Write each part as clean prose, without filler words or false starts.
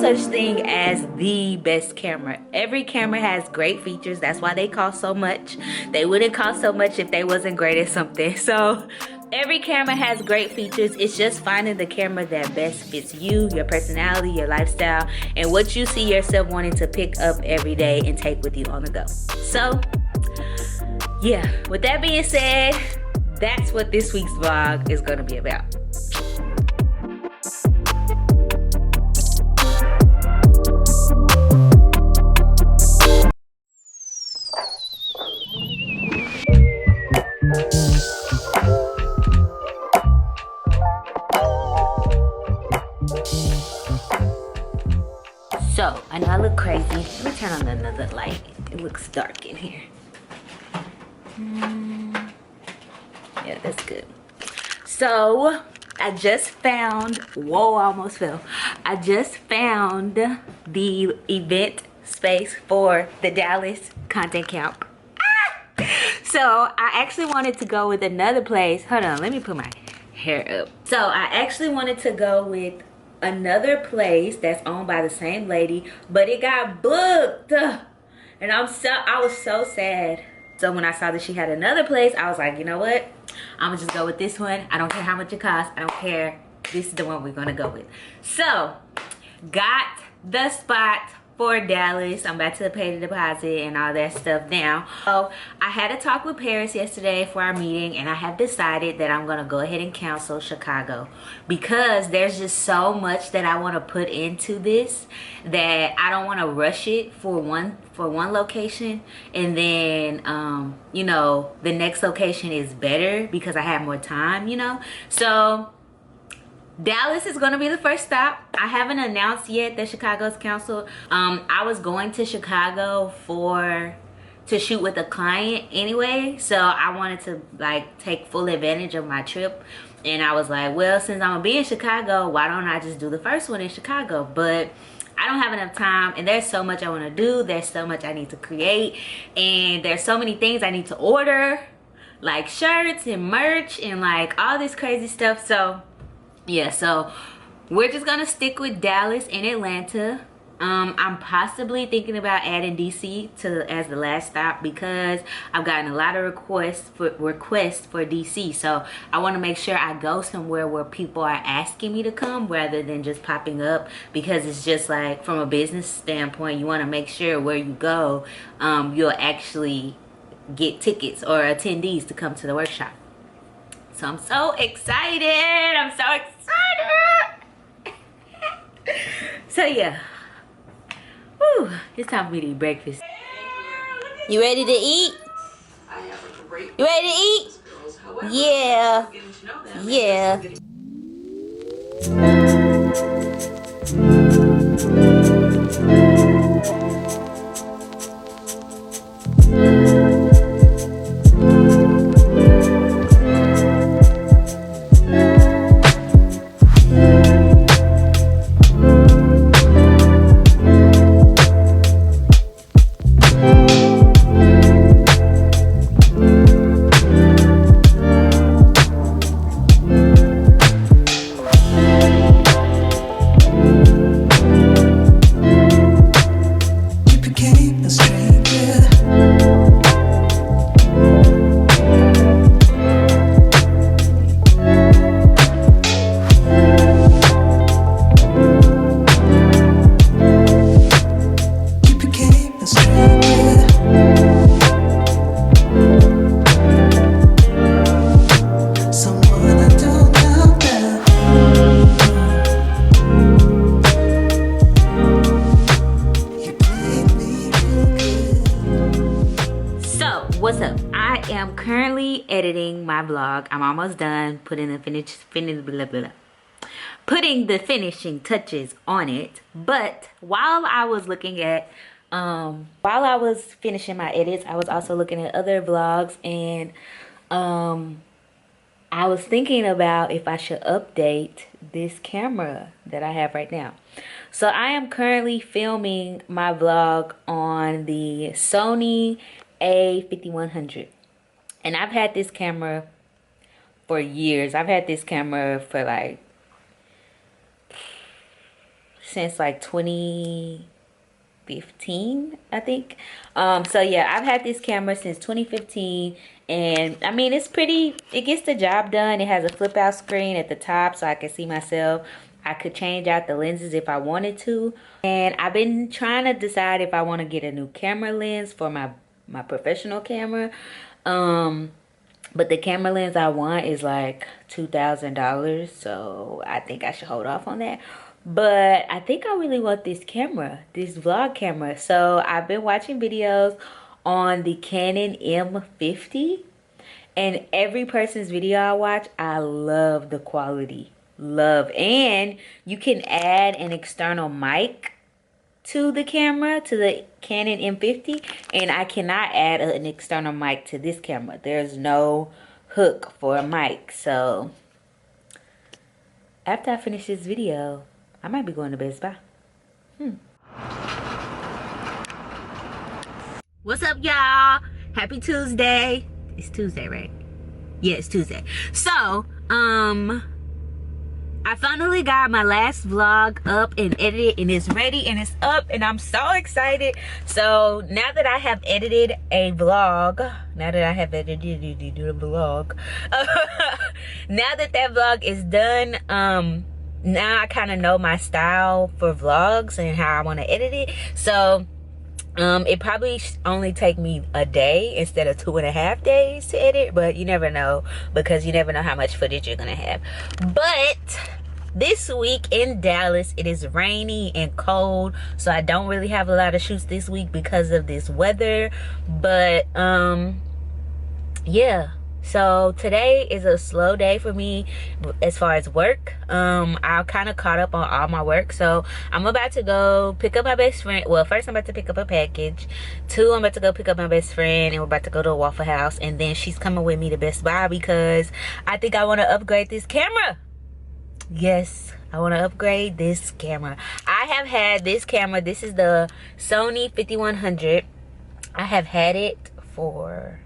such thing as the best camera. Every camera has great features. That's why they cost so much. They wouldn't cost so much if they wasn't great at something. So every camera has great features. It's just finding the camera that best fits you, your personality, your lifestyle, and what you see yourself wanting to pick up every day and take with you on the go. So yeah, with that being said, that's what this week's vlog is going to be about. So, I know I look crazy. Let me turn on another light. It looks dark in here. Yeah, that's good. So, I just found, whoa, I almost fell. I just found the event space for the Dallas content camp. So, I actually wanted to go with another place. Hold on, let me put my hair up. So, I actually wanted to go with another place that's owned by the same lady, but it got booked, and I was so sad. So when I saw that she had another place, I was like, you know what, I'm gonna just go with this one. I don't care how much it costs, I don't care, this is the one we're gonna go with. So got the spot for Dallas. I'm about to pay the deposit and all that stuff now. So I had a talk with Paris yesterday for our meeting, and I have decided that I'm gonna go ahead and cancel Chicago because there's just so much that I want to put into this that I don't want to rush it for one location, and then you know, the next location is better because I have more time, you know. So Dallas is going to be the first stop. I haven't announced yet that Chicago's canceled. I was going to Chicago to shoot with a client anyway, so I wanted to like take full advantage of my trip, and I was like, well, since I'm gonna be in Chicago, why don't I just do the first one in Chicago? But I don't have enough time, and there's so much I want to do, there's so much I need to create, and there's so many things I need to order, like shirts and merch and like all this crazy stuff. So yeah, so we're just gonna stick with Dallas and Atlanta. I'm possibly thinking about adding DC as the last stop because I've gotten a lot of requests for DC. So I want to make sure I go somewhere where people are asking me to come rather than just popping up, because it's just like, from a business standpoint, you want to make sure where you go, you'll actually get tickets or attendees to come to the workshop. So I'm so excited. I'm so excited. So yeah. Whew, it's time for me to eat breakfast. You ready to eat? You ready to eat? Yeah. Yeah. What's up? I am currently editing my vlog. I'm almost done putting the finishing touches on it. But while I was finishing my edits, I was also looking at other vlogs, and I was thinking about if I should update this camera that I have right now. So I am currently filming my vlog on the Sony A5100, and I've had this camera for years. I've had this camera for like since like 2015, I think. So yeah, I've had this camera since 2015, and I mean, it's pretty, it gets the job done. It has a flip out screen at the top so I can see myself. I could change out the lenses if I wanted to, and I've been trying to decide if I want to get a new camera lens for my professional camera. But the camera lens I want is like $2,000, so I think I should hold off on that. But I think I really want this camera, this vlog camera. So I've been watching videos on the Canon M50, and every person's video I watch, I love the quality. Love. And you can add an external mic to the camera, to the Canon M50, and I cannot add an external mic to this camera. There's no hook for a mic. So after I finish this video, I might be going to Best Buy. What's up, y'all? Happy Tuesday. It's Tuesday, right? Yeah, it's Tuesday. So I finally got my last vlog up and edited, and it's ready and it's up, and I'm so excited. So now that I have edited a vlog, now that that vlog is done, now I kind of know my style for vlogs and how I want to edit it. So it probably only take me a day instead of 2.5 days to edit, but you never know, because you never know how much footage you're gonna have. But this week in Dallas, it is rainy and cold, so I don't really have a lot of shoots this week because of this weather. But yeah, so today is a slow day for me as far as work. I kind of caught up on all my work, so I'm about to go pick up my best friend. Well, first I'm about to pick up a package. 2, I'm about to go pick up my best friend, and we're about to go to a Waffle House, and then she's coming with me to Best Buy because I think I want to upgrade this camera. Yes, I want to upgrade this camera. I have had this camera. This is the Sony 5100. I have had it for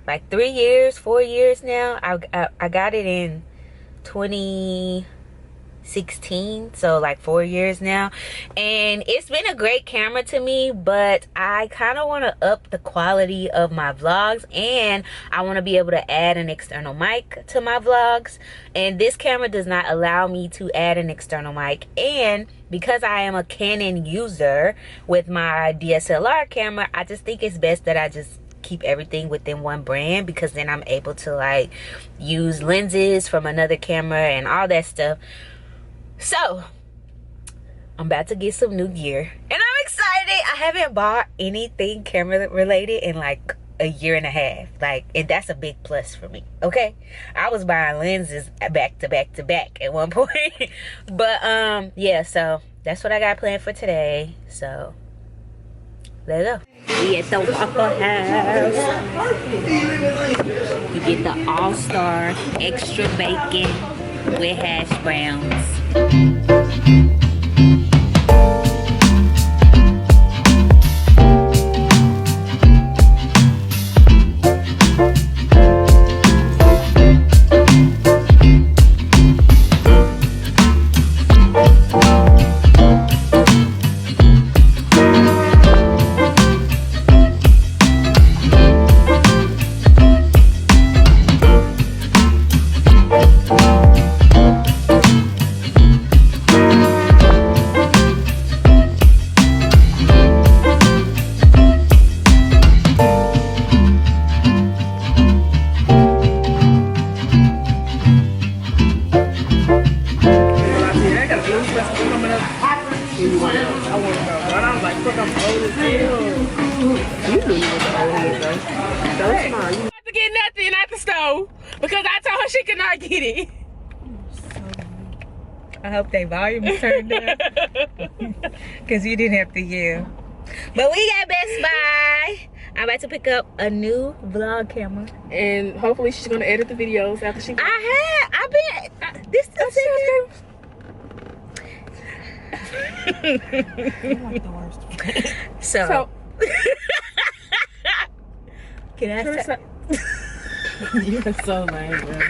like 3 years, 4 years now. I got it in 2016, so like 4 years now, and it's been a great camera to me. But I kind of want to up the quality of my vlogs, and I want to be able to add an external mic to my vlogs, and this camera does not allow me to add an external mic. And because I am a Canon user with my DSLR camera, I just think it's best that I just keep everything within one brand, because then I'm able to like use lenses from another camera and all that stuff. So I'm about to get some new gear, and I'm excited. I haven't bought anything camera related in like a year and a half. Like, and that's a big plus for me. Okay, I was buying lenses back to back to back at one point. But yeah, so that's what I got planned for today. So let's go. We at the Waffle House. We get the All-Star extra bacon with hash browns. Because I told her she could not get it. I hope they volume is turned down. Because you didn't have to yell. But we got Best Buy. I'm about to pick up a new vlog camera. And hopefully she's going to edit the videos after she... I've been... This is like the worst. So can I say... You're so lame, bro.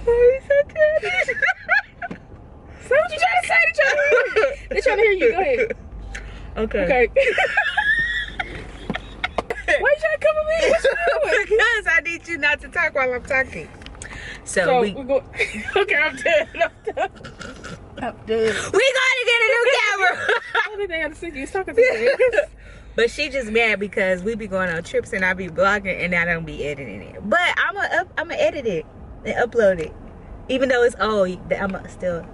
Oh, he's so good. Say what you trying to say to They're trying to hear you. Go ahead. Okay. Okay. Why you trying to come with me? What you doing? Because I need you not to talk while I'm talking. So we we go. Okay, I'm dead. I'm dead. we gotta get a new camera. Only thing I think he's talking to me. But she just mad because we be going on trips and I be vlogging and I don't be editing it. But I'ma edit it and upload it. Even though it's old, I'ma still.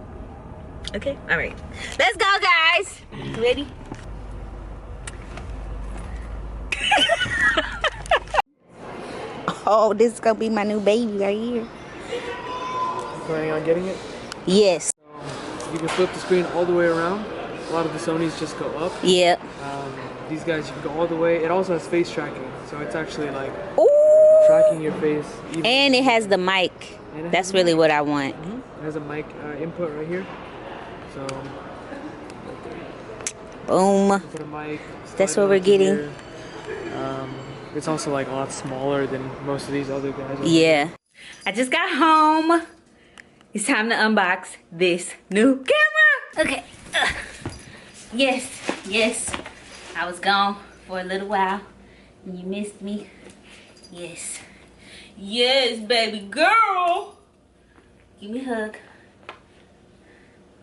Okay, all right. Let's go, guys. Ready? Oh, this is gonna be my new baby right here. Planning on getting it? Yes. You can flip the screen all the way around. A lot of the Sonys just go up. Yep. These guys, you can go all the way. It also has face tracking, so it's actually like Ooh. tracking your face. And it has the mic. That's really what I want. It has a mic input right here. So Boom. put a mic. That's slide what it we're onto getting. here. It's also like a lot smaller than most of these other guys. Yeah. I just got home. It's time to unbox this new camera. Okay. Yes. Yes. I was gone for a little while and you missed me. Yes. Yes, baby girl. Give me a hug.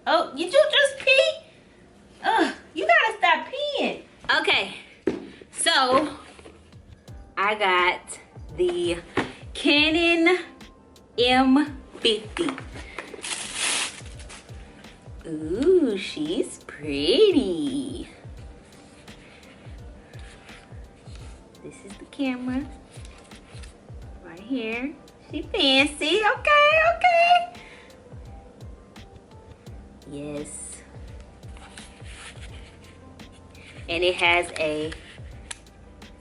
Oh, did you just pee? Ugh, you gotta stop peeing. Okay, so I got the Canon M50. Ooh, she's pretty. This is the camera right here. She fancy. Okay, okay. Yes. And it has a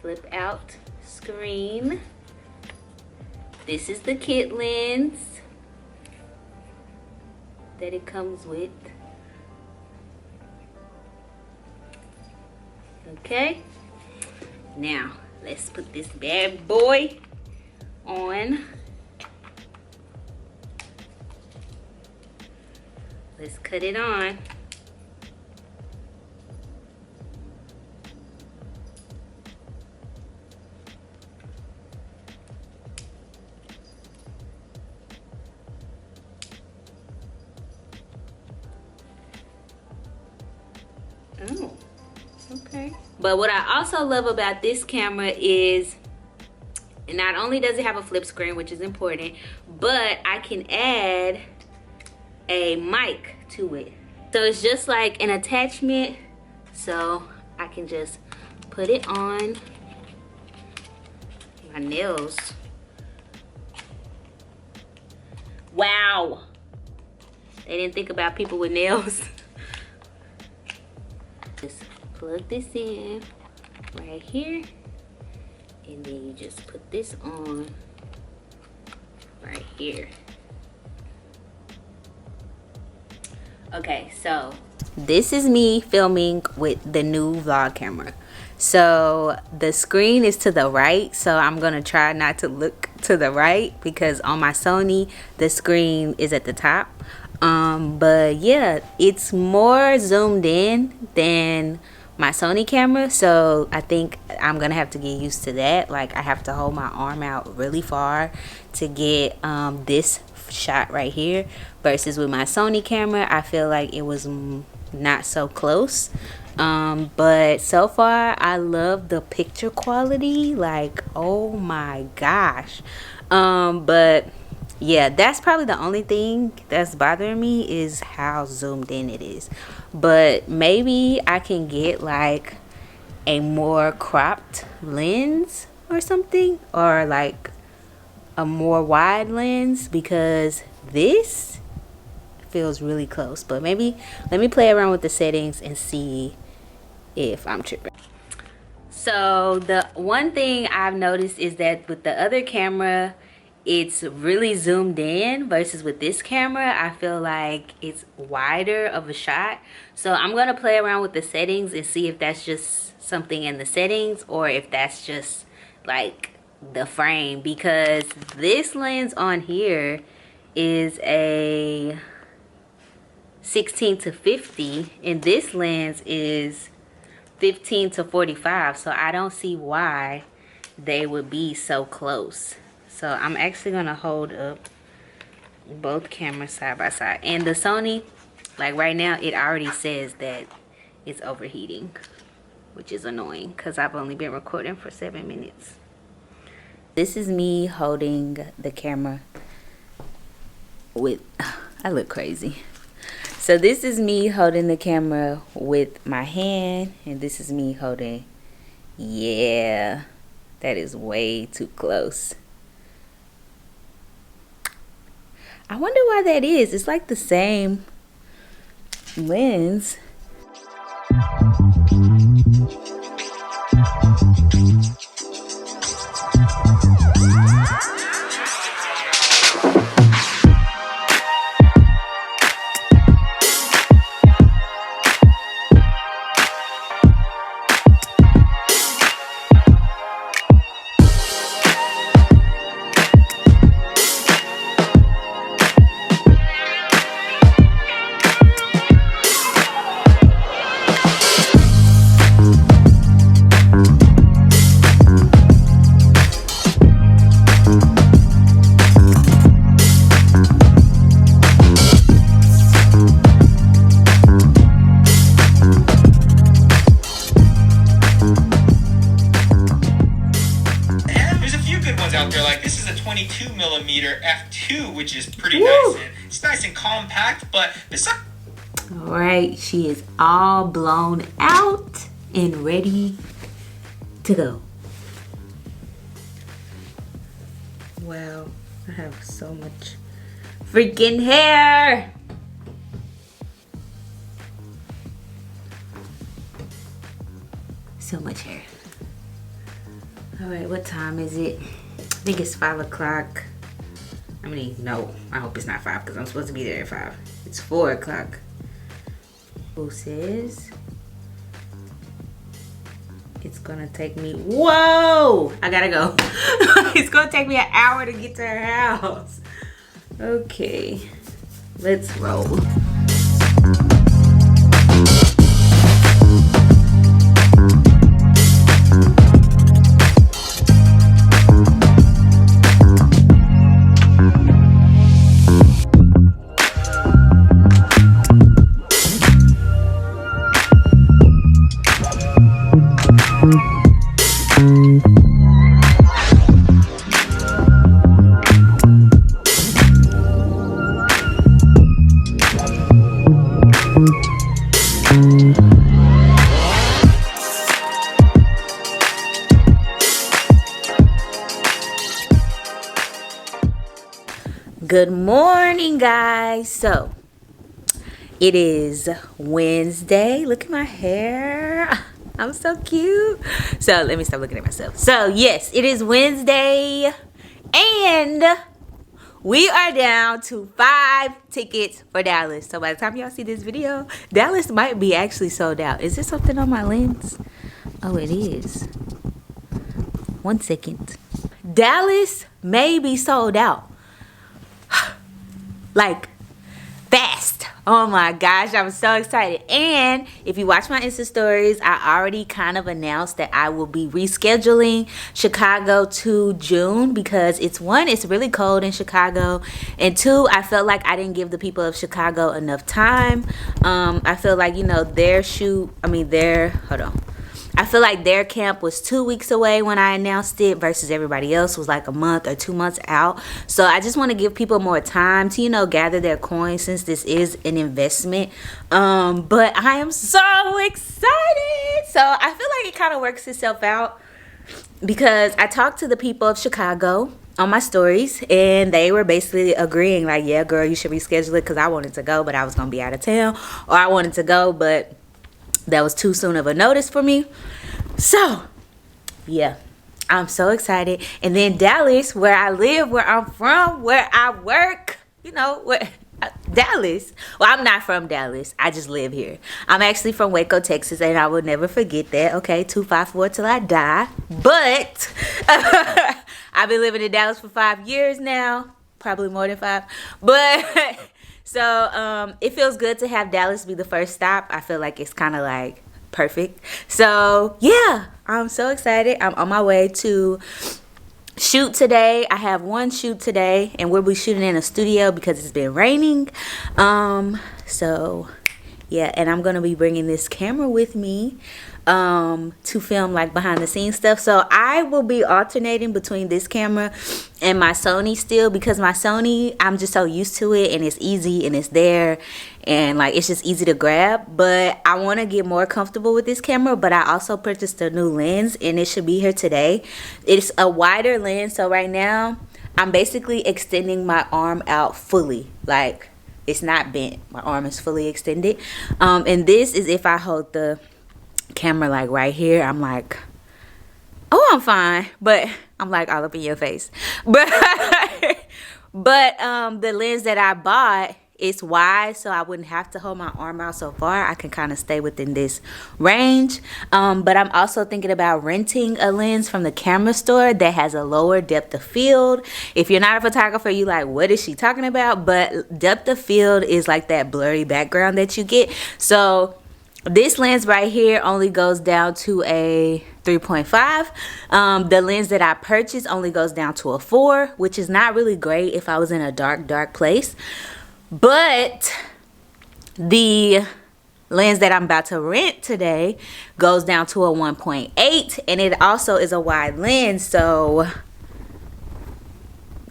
flip out screen. This is the kit lens that it comes with. Okay. Now, let's put this bad boy on. Let's cut it on. Oh, okay. But what I also love about this camera is not only does it have a flip screen, which is important, but I can add a mic to it. So it's just like an attachment, so I can just put it on my nails. Wow, they didn't think about people with nails. Just plug this in right here, and then you just put this on right here. Okay, so this is me filming with the new vlog camera. So the screen is to the right, so I'm gonna try not to look to the right because on my Sony the screen is at the top. But yeah, it's more zoomed in than my Sony camera, so I think I'm gonna have to get used to that. Like I have to hold my arm out really far to get this shot right here, versus with my Sony camera I feel like it was not so close. But so far I love the picture quality, like oh my gosh. But yeah, that's probably the only thing that's bothering me is how zoomed in it is. But maybe I can get like a more cropped lens or something, or like a more wide lens, because this feels really close. But maybe let me play around with the settings and see if I'm tripping. So the one thing I've noticed is that with the other camera it's really zoomed in, versus with this camera I feel like it's wider of a shot. So I'm gonna play around with the settings and see if that's just something in the settings or if that's just like the frame, because this lens on here is a 16 to 50, and this lens is 15 to 45. So I don't see why they would be so close. So I'm actually gonna hold up both cameras side by side. And the Sony, like right now, it already says that it's overheating, which is annoying because I've only been recording for 7 minutes. This is me holding the camera with, I look crazy. So this is me holding the camera with my hand, and this is me holding, yeah, that is way too close. I wonder why that is. It's like the same lens. Out there, like this is a 22mm f2, which is pretty nice. And it's nice and compact, but besides, all right, she is all blown out and ready to go. Wow, I have so much freaking hair. So much hair. All right, what time is it? I think it's 5 o'clock. I mean, no, I hope it's not 5 because I'm supposed to be there at 5. It's 4 o'clock. Who says it's gonna take me, whoa, I gotta go. It's gonna take me an hour to get to her house. Okay, let's roll. Good morning, guys. So it is Wednesday. Look at my hair. I'm so cute. So let me stop looking at myself. So yes, it is Wednesday and we are down to 5 tickets for Dallas. So by the time y'all see this video, Dallas might be actually sold out. Is there something on my lens? Oh, it is. 1 second. Dallas may be sold out. Like fast. Oh my gosh, I'm so excited. And if you watch my Insta stories, I already kind of announced that I will be rescheduling Chicago to June because it's really cold in Chicago, and 2, I felt like I didn't give the people of Chicago enough time. I feel like, you know, I feel like their camp was 2 weeks away when I announced it versus everybody else was like a month or 2 months out. So I just want to give people more time to, you know, gather their coins since this is an investment. But I am so excited. So I feel like it kind of works itself out because I talked to the people of Chicago on my stories and they were basically agreeing like, yeah, girl, you should reschedule it because I wanted to go, but I was going to be out of town, or I wanted to go, but that was too soon of a notice for me. So yeah, I'm so excited. And then Dallas, where I live, where I'm from, where I work, you know, where Dallas. Well, I'm not from Dallas. I just live here. I'm actually from Waco, Texas, and I will never forget that. Okay, 254 till I die. But I've been living in Dallas for 5 years now, probably more than 5. But So it feels good to have Dallas be the first stop. I feel like it's kind of like perfect. So yeah, I'm so excited. I'm on my way to shoot today. I have one shoot today, and we'll be shooting in a studio because it's been raining. So yeah, and I'm gonna be bringing this camera with me to film like behind the scenes stuff. So I will be alternating between this camera and my Sony still, because my Sony, I'm just so used to it and it's easy and it's there and like it's just easy to grab. But I want to get more comfortable with this camera. But I also purchased a new lens and it should be here today. It's a wider lens, so right now I'm basically extending my arm out fully, like it's not bent. My arm is fully extended. And this is if I hold the camera like right here, I'm like, oh, I'm fine, but I'm like all up in your face. But the lens that I bought is wide, so I wouldn't have to hold my arm out so far. I can kind of stay within this range. But I'm also thinking about renting a lens from the camera store that has a lower depth of field. If you're not a photographer, you like, what is she talking about? But depth of field is like that blurry background that you get. So this lens right here only goes down to a 3.5. The lens that I purchased only goes down to a 4, which is not really great if I was in a dark place. But the lens that I'm about to rent today goes down to a 1.8, and it also is a wide lens. So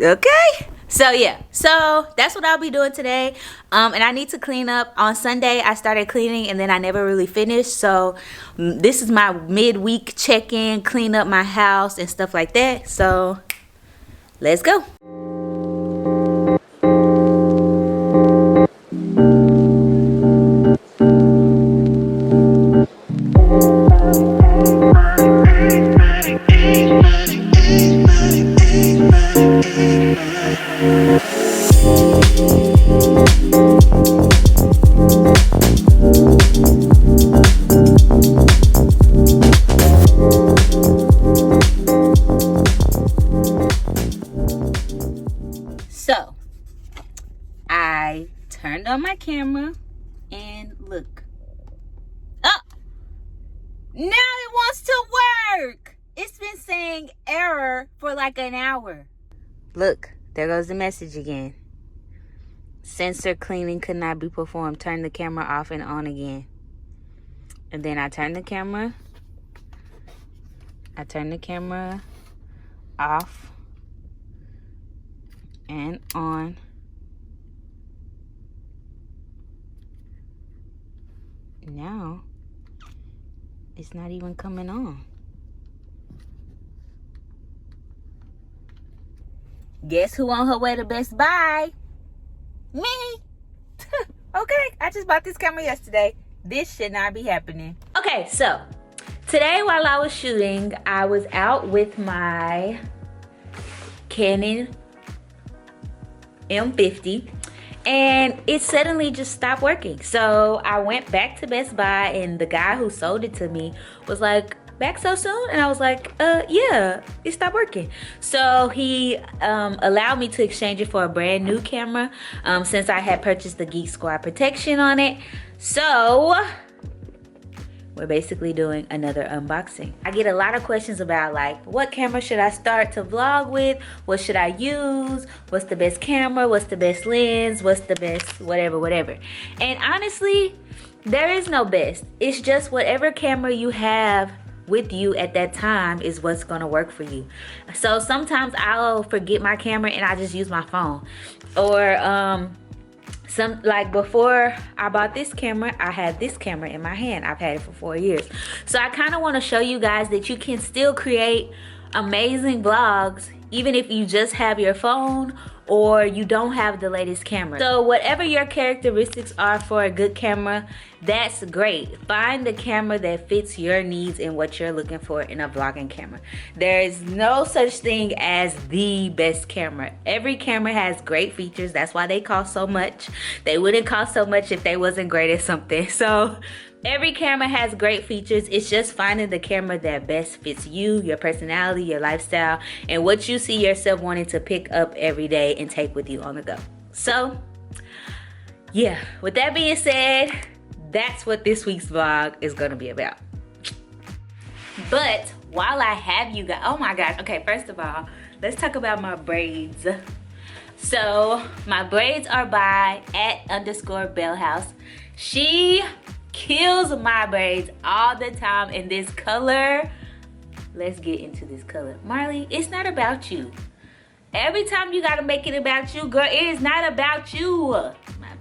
okay. So yeah, so that's what I'll be doing today. And I need to clean up. On Sunday I started cleaning and then I never really finished. So this is my midweek check-in, clean up my house and stuff like that. So let's go. So I turned on my camera and look. Oh, now it wants to work. It's been saying error for like an hour. Look, there goes the message again. Sensor cleaning could not be performed. Turn the camera off and on again. And then I turn the camera. I turn the camera off and on. Now it's not even coming on. Guess who on her way to Best Buy? Me. Okay, I just bought this camera yesterday. This should not be happening. Okay, so today while I was shooting, I was out with my Canon M50 and it suddenly just stopped working. So I went back to Best Buy and the guy who sold it to me was like, back so soon? And I was like, yeah, it stopped working. So he allowed me to exchange it for a brand new camera since I had purchased the Geek Squad protection on it. So we're basically doing another unboxing. I get a lot of questions about like, what camera should I start to vlog with? What should I use? What's the best camera? What's the best lens? What's the best whatever? And honestly, there is no best. It's just whatever camera you have with you at that time is what's gonna work for you. So sometimes I'll forget my camera and I just use my phone. Or like before I bought this camera, I had this camera in my hand. I've had it for 4 years. So I kind of want to show you guys that you can still create amazing vlogs even if you just have your phone or you don't have the latest camera. So whatever your characteristics are for a good camera, that's great. Find the camera that fits your needs and what you're looking for in a vlogging camera. There is no such thing as the best camera. Every camera has great features. That's why they cost so much. They wouldn't cost so much if they wasn't great at something. So every camera has great features. It's just finding the camera that best fits you, your personality, your lifestyle, and what you see yourself wanting to pick up every day and take with you on the go. So yeah, with that being said, that's what this week's vlog is gonna be about. But while I have you guys, oh my gosh, okay, first of all, let's talk about my braids. So my braids are by @_bellhouse. She kills my braids all the time in this color. Let's get into this color. Marley, it's not about you. Every time you gotta make it about you, girl, it is not about you. My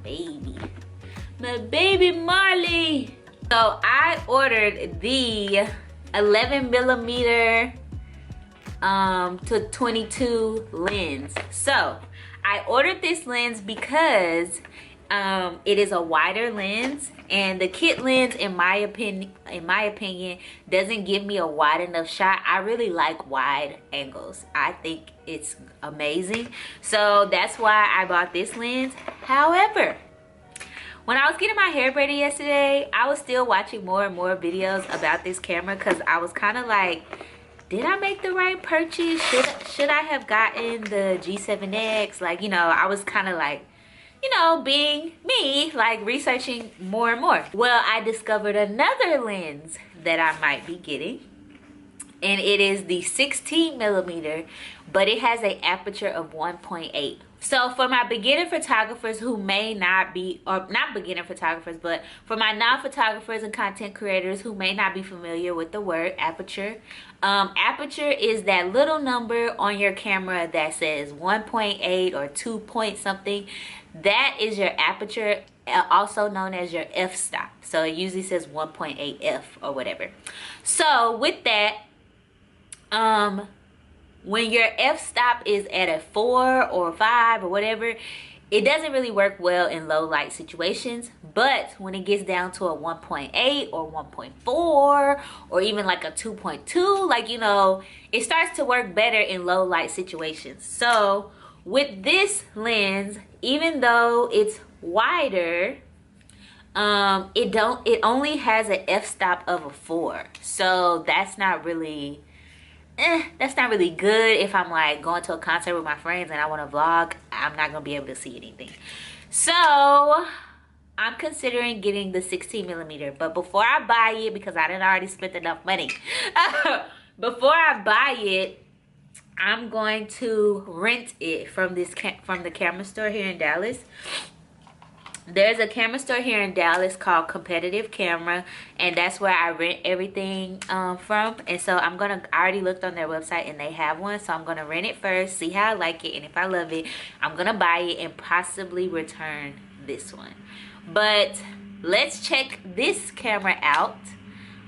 baby Marley. So I ordered the 11mm to 22 lens. So I ordered this lens because it is a wider lens, and the kit lens, in my opinion, doesn't give me a wide enough shot. I really like wide angles. I think it's amazing. So that's why I bought this lens. However, when I was getting my hair braided yesterday, I was still watching more and more videos about this camera because I was kind of like, did I make the right purchase? Should I have gotten the G7X? Like, you know, I was kind of like, you know, being me, like researching more and more. Well, I discovered another lens that I might be getting, and it is the 16mm, but it has an aperture of 1.8. So for my beginner photographers who may not be, or not beginner photographers, but for my non-photographers and content creators who may not be familiar with the word aperture, aperture is that little number on your camera that says 1.8 or 2 point something. That is your aperture, also known as your f-stop. So it usually says 1.8 f or whatever. So with that, when your f-stop is at a 4 or 5 or whatever, it doesn't really work well in low light situations. But when it gets down to a 1.8 or 1.4 or even like a 2.2, like, you know, it starts to work better in low light situations. So with this lens, even though it's wider, it only has an f-stop of a 4. So that's not really good if I'm like going to a concert with my friends and I want to vlog. I'm not gonna be able to see anything. So I'm considering getting the 16mm, but before I buy it, because I done already spent enough money, before I buy it, I'm going to rent it from the camera store here in Dallas. There's a camera store here in Dallas called Competitive Camera, and that's where I rent everything from. And so I already looked on their website and they have one, so I'm gonna rent it first, see how I like it, and if I love it, I'm gonna buy it and possibly return this one. But let's check this camera out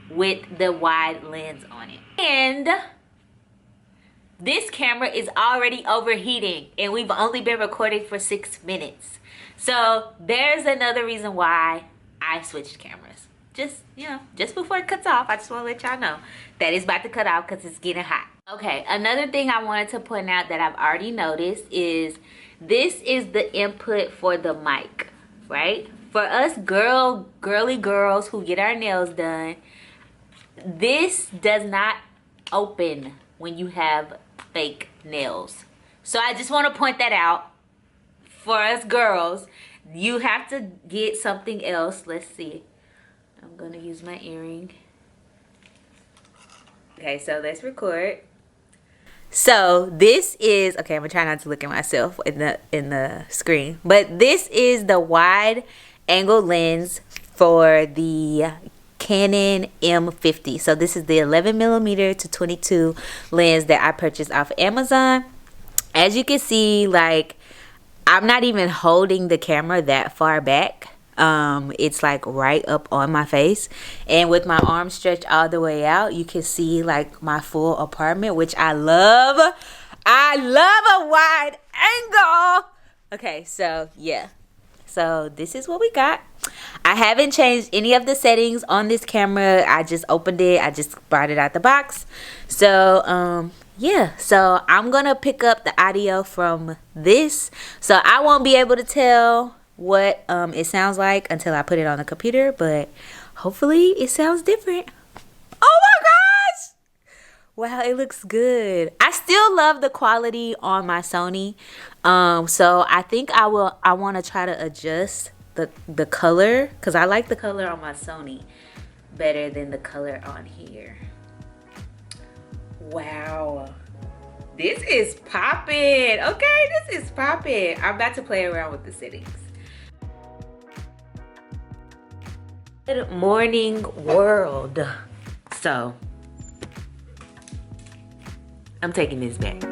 with the wide lens on it. And this camera is already overheating, and we've only been recording for 6 minutes. So there's another reason why I switched cameras. Just, you know, just before it cuts off, I just want to let y'all know that it's about to cut off because it's getting hot. Okay, another thing I wanted to point out that I've already noticed is this is the input for the mic, right? For us girly girls who get our nails done, this does not open when you have fake nails. So I just want to point that out. For us girls, you have to get something else. Let's see. I'm gonna use my earring. Okay, so let's record. So this is, okay, I'm gonna try not to look at myself in the screen, but this is the wide angle lens for the Canon M50. So this is the 11mm to 22 lens that I purchased off Amazon. As you can see, like, I'm not even holding the camera that far back. It's like right up on my face, and with my arms stretched all the way out, you can see like my full apartment, which I love. I love a wide angle. Okay, so yeah, so this is what we got. I haven't changed any of the settings on this camera. I just opened it, I just brought it out the box. So yeah, so I'm gonna pick up the audio from this, so I won't be able to tell what it sounds like until I put it on the computer, but hopefully it sounds different. Oh my gosh, wow, it looks good. I still love the quality on my Sony, so I think I want to try to adjust the color, because I like the color on my Sony better than the color on here. Wow, this is popping. Okay, this is popping. I'm about to play around with the settings. Good morning, world. So I'm taking this back.